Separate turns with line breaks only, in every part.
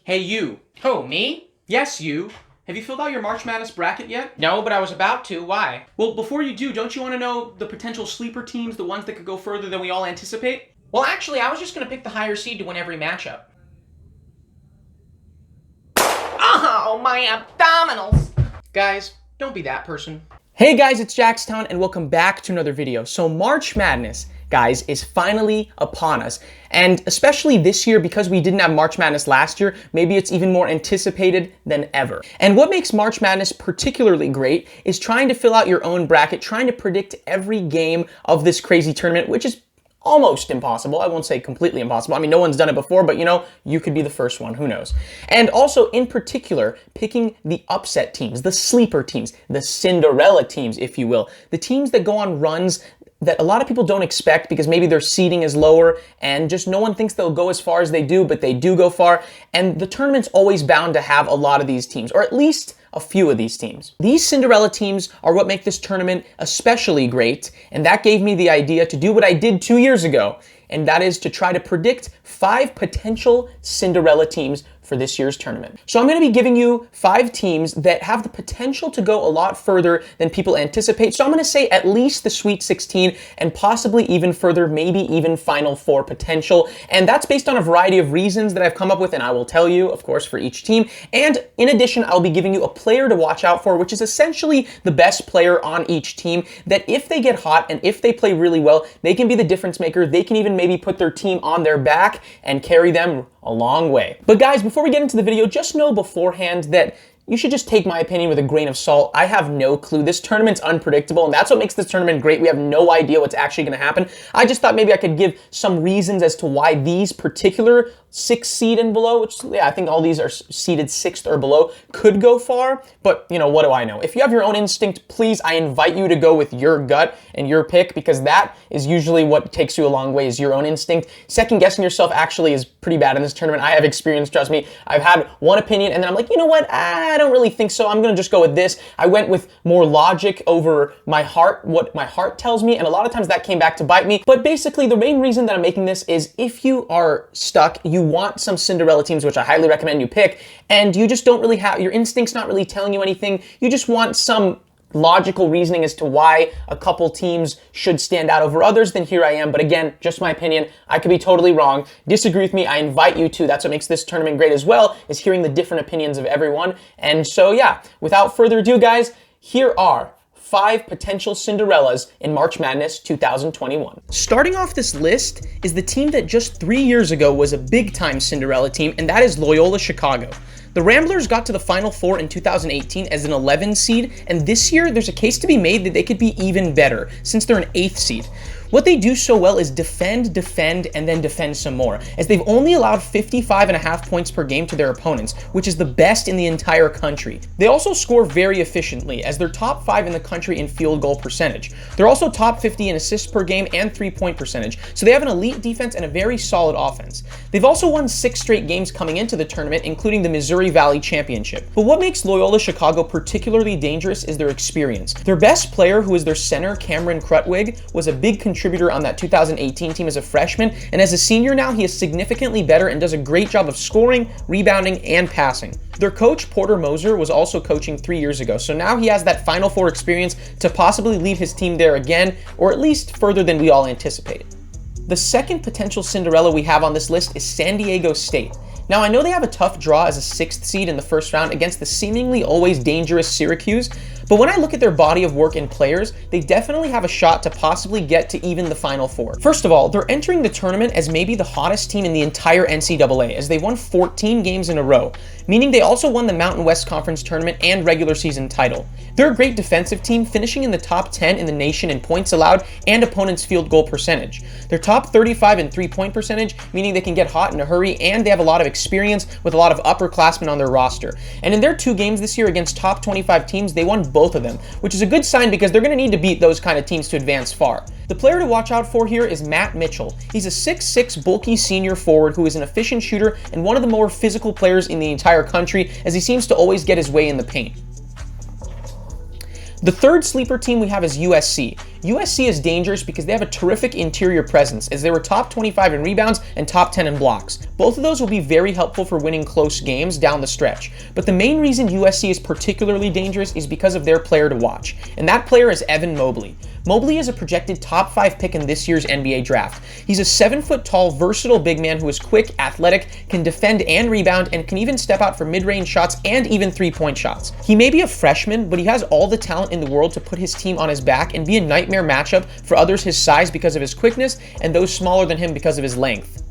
Hey, you.
Who, me?
Yes, you. Have you filled out your March Madness bracket yet?
No, but I was about to. Why?
Well, before you do, don't you want to know the potential sleeper teams, the ones that could go further than we all anticipate?
Well, actually, I was just going to pick the higher seed to win every matchup. Oh, my abdominals!
Guys, don't be that person.
Hey guys, it's Jackstown and welcome back to another video. So March Madness, guys, is finally upon us. And especially this year, because we didn't have March Madness last year, maybe it's even more anticipated than ever. And what makes March Madness particularly great is trying to fill out your own bracket, trying to predict every game of this crazy tournament, which is almost impossible. I won't say completely impossible. I mean, no one's done it before, but you could be the first one. Who knows? And also, in particular, picking the upset teams, the sleeper teams, the Cinderella teams, if you will. The teams that go on runs that a lot of people don't expect because maybe their seeding is lower and just no one thinks they'll go as far as they do, but they do go far. And the tournament's always bound to have a lot of these teams, or at least a few of these teams. These Cinderella teams are what make this tournament especially great, and that gave me the idea to do what I did 2 years ago, and that is to try to predict 5 potential Cinderella teams for this year's tournament. So I'm going to be giving you 5 teams that have the potential to go a lot further than people anticipate. So I'm going to say at least the Sweet 16 and possibly even further, maybe even Final Four potential. And that's based on a variety of reasons that I've come up with, and I will tell you, of course, for each team. And in addition, I'll be giving you a player to watch out for, which is essentially the best player on each team, that if they get hot and if they play really well, they can be the difference maker. They can even maybe put their team on their back and carry them a long way. But guys, before we get into the video, just know beforehand that you should just take my opinion with a grain of salt. I have no clue. This tournament's unpredictable, and that's what makes this tournament great. We have no idea what's actually going to happen. I just thought maybe I could give some reasons as to why these particular 6 seed and below, which, yeah, I think all these are seeded 6th or below, could go far, but, what do I know? If you have your own instinct, please, I invite you to go with your gut and your pick, because that is usually what takes you a long way, is your own instinct. Second guessing yourself actually is pretty bad in this tournament. I have experience, trust me. I've had one opinion, and then I'm like, you know what? I don't really think so. I'm going to just go with this. I went with more logic over my heart, what my heart tells me, and a lot of times that came back to bite me. But basically, the main reason that I'm making this is if you are stuck, you want some Cinderella teams, which I highly recommend you pick, and you just don't really have, your instinct's not really telling you anything. You just want some logical reasoning as to why a couple teams should stand out over others, then here I am. But again, just my opinion. I could be totally wrong. Disagree with me, I invite you to. That's what makes this tournament great as well, is hearing the different opinions of everyone. And so yeah, without further ado, guys, here are 5 potential Cinderellas in March Madness 2021. Starting off this list is the team that just 3 years ago was a big-time Cinderella team, and that is Loyola Chicago. The Ramblers got to the Final Four in 2018 as an 11 seed, and this year there's a case to be made that they could be even better, since they're an 8th seed. What they do so well is defend, and then defend some more, as they've only allowed 55.5 points per game to their opponents, which is the best in the entire country. They also score very efficiently, as they're top 5 in the country in field goal percentage. They're also top 50 in assists per game and 3-point percentage, so they have an elite defense and a very solid offense. They've also won 6 straight games coming into the tournament, including the Missouri Valley Championship. But what makes Loyola Chicago particularly dangerous is their experience. Their best player, who is their center, Cameron Krutwig, was a big contributor on that 2018 team as a freshman, and as a senior now, he is significantly better and does a great job of scoring, rebounding, and passing. Their coach, Porter Moser, was also coaching 3 years ago, so now he has that Final Four experience to possibly lead his team there again, or at least further than we all anticipated. The second potential Cinderella we have on this list is San Diego State. Now, I know they have a tough draw as a 6th seed in the first round against the seemingly always dangerous Syracuse, but when I look at their body of work and players, they definitely have a shot to possibly get to even the Final Four. First of all, they're entering the tournament as maybe the hottest team in the entire NCAA, as they won 14 games in a row, meaning they also won the Mountain West Conference tournament and regular season title. They're a great defensive team, finishing in the top 10 in the nation in points allowed and opponents' field goal percentage. They're top 35 in 3-point percentage, meaning they can get hot in a hurry, and they have a lot of experience with a lot of upperclassmen on their roster. And in their 2 games this year against top 25 teams, they won both of them, which is a good sign because they're going to need to beat those kind of teams to advance far. The player to watch out for here is Matt Mitchell. He's a 6'6", bulky senior forward who is an efficient shooter and one of the more physical players in the entire country, as he seems to always get his way in the paint. The third sleeper team we have is USC. USC is dangerous because they have a terrific interior presence, as they were top 25 in rebounds and top 10 in blocks. Both of those will be very helpful for winning close games down the stretch. But the main reason USC is particularly dangerous is because of their player to watch, and that player is Evan Mobley. Mobley is a projected top 5 pick in this year's NBA draft. He's a 7-foot-tall, versatile big man who is quick, athletic, can defend and rebound, and can even step out for mid-range shots and even three-point shots. He may be a freshman, but he has all the talent in the world to put his team on his back and be a nightmare matchup for others his size because of his quickness and those smaller than him because of his length.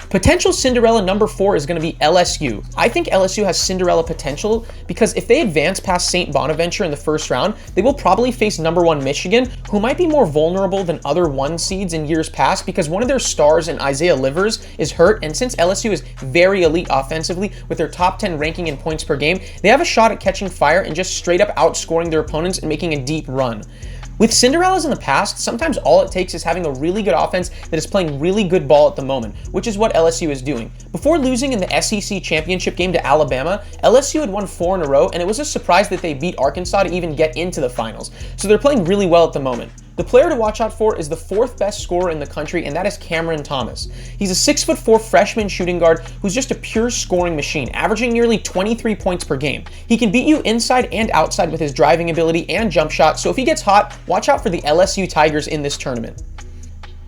Potential Cinderella number 4 is going to be LSU. I think LSU has Cinderella potential because if they advance past St. Bonaventure in the first round, they will probably face number 1 Michigan, who might be more vulnerable than other 1 seeds in years past because one of their stars in Isaiah Livers is hurt, and since LSU is very elite offensively with their top 10 ranking in points per game, they have a shot at catching fire and just straight up outscoring their opponents and making a deep run. With Cinderellas in the past, sometimes all it takes is having a really good offense that is playing really good ball at the moment, which is what LSU is doing. Before losing in the SEC championship game to Alabama, LSU had won 4 in a row, and it was a surprise that they beat Arkansas to even get into the finals. So they're playing really well at the moment. The player to watch out for is the 4th best scorer in the country, and that is Cameron Thomas. He's a 6'4" freshman shooting guard who's just a pure scoring machine, averaging nearly 23 points per game. He can beat you inside and outside with his driving ability and jump shot, so if he gets hot, watch out for the LSU Tigers in this tournament.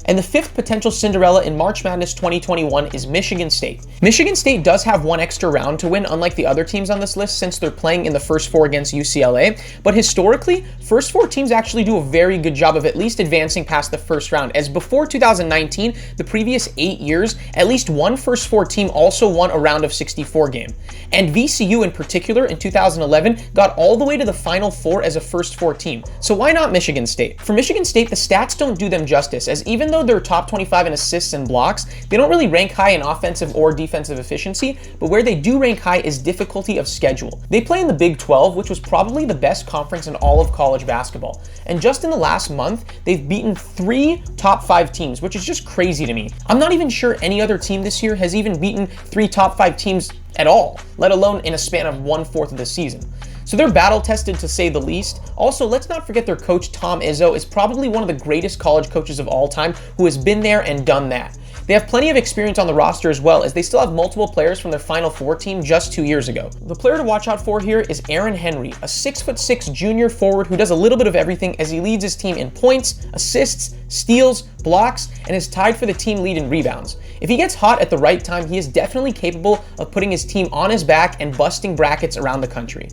And the 5th potential Cinderella in March Madness 2021 is Michigan State. Michigan State does have 1 extra round to win, unlike the other teams on this list, since they're playing in the first 4 against UCLA. But historically, first 4 teams actually do a very good job of at least advancing past the first round, as before 2019, the previous 8 years, at least 1 first 4 team also won a round of 64 game. And VCU in particular in 2011 got all the way to the Final 4 as a first 4 team. So why not Michigan State? For Michigan State, the stats don't do them justice, as even though they're top 25 in assists and blocks, they don't really rank high in offensive or defensive efficiency, but where they do rank high is difficulty of schedule. They play in the Big 12, which was probably the best conference in all of college basketball. And just in the last month, they've beaten 3 top 5 teams, which is just crazy to me. I'm not even sure any other team this year has even beaten 3 top 5 teams at all, let alone in a span of 1/4 of the season. So they're battle-tested to say the least. Also, let's not forget their coach, Tom Izzo, is probably one of the greatest college coaches of all time who has been there and done that. They have plenty of experience on the roster as well, as they still have multiple players from their Final 4 team just 2 years ago. The player to watch out for here is Aaron Henry, a 6'6" junior forward who does a little bit of everything, as he leads his team in points, assists, steals, blocks, and is tied for the team lead in rebounds. If he gets hot at the right time, he is definitely capable of putting his team on his back and busting brackets around the country.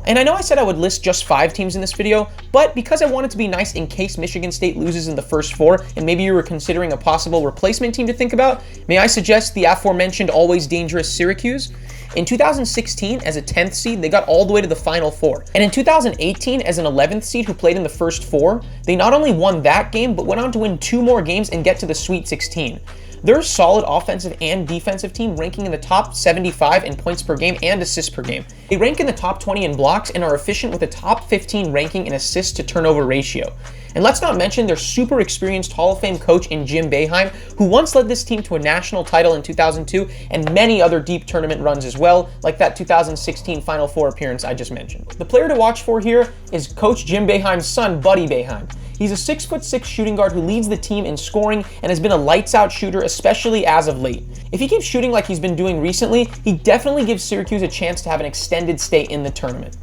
And I know I said I would list just 5 teams in this video, but because I wanted to be nice in case Michigan State loses in the first 4, and maybe you were considering a possible replacement team to think about, may I suggest the aforementioned always dangerous Syracuse? In 2016, as a 10th seed, they got all the way to the Final 4. And in 2018, as an 11th seed who played in the first 4, they not only won that game, but went on to win 2 more games and get to the Sweet 16. They're a solid offensive and defensive team, ranking in the top 75 in points per game and assists per game. They rank in the top 20 in blocks and are efficient with a top 15 ranking in assists to turnover ratio. And let's not mention their super experienced Hall of Fame coach in Jim Boeheim, who once led this team to a national title in 2002 and many other deep tournament runs as well, like that 2016 Final 4 appearance I just mentioned. The player to watch for here is Coach Jim Boeheim's son, Buddy Boeheim. He's a 6'6" shooting guard who leads the team in scoring and has been a lights-out shooter, especially as of late. If he keeps shooting like he's been doing recently, he definitely gives Syracuse a chance to have an extended stay in the tournament.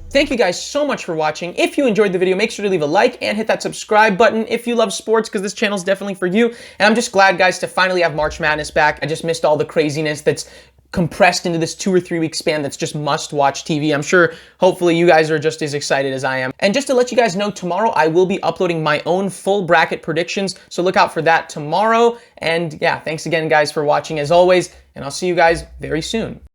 Thank you guys so much for watching. If you enjoyed the video, make sure to leave a like and hit that subscribe button if you love sports, because this channel is definitely for you. And I'm just glad, guys, to finally have March Madness back. I just missed all the craziness that's compressed into this 2 or 3 week span that's just must-watch TV. I'm sure, hopefully, you guys are just as excited as I am. And just to let you guys know, tomorrow I will be uploading my own full bracket predictions, so look out for that tomorrow. And yeah, thanks again, guys, for watching as always, and I'll see you guys very soon.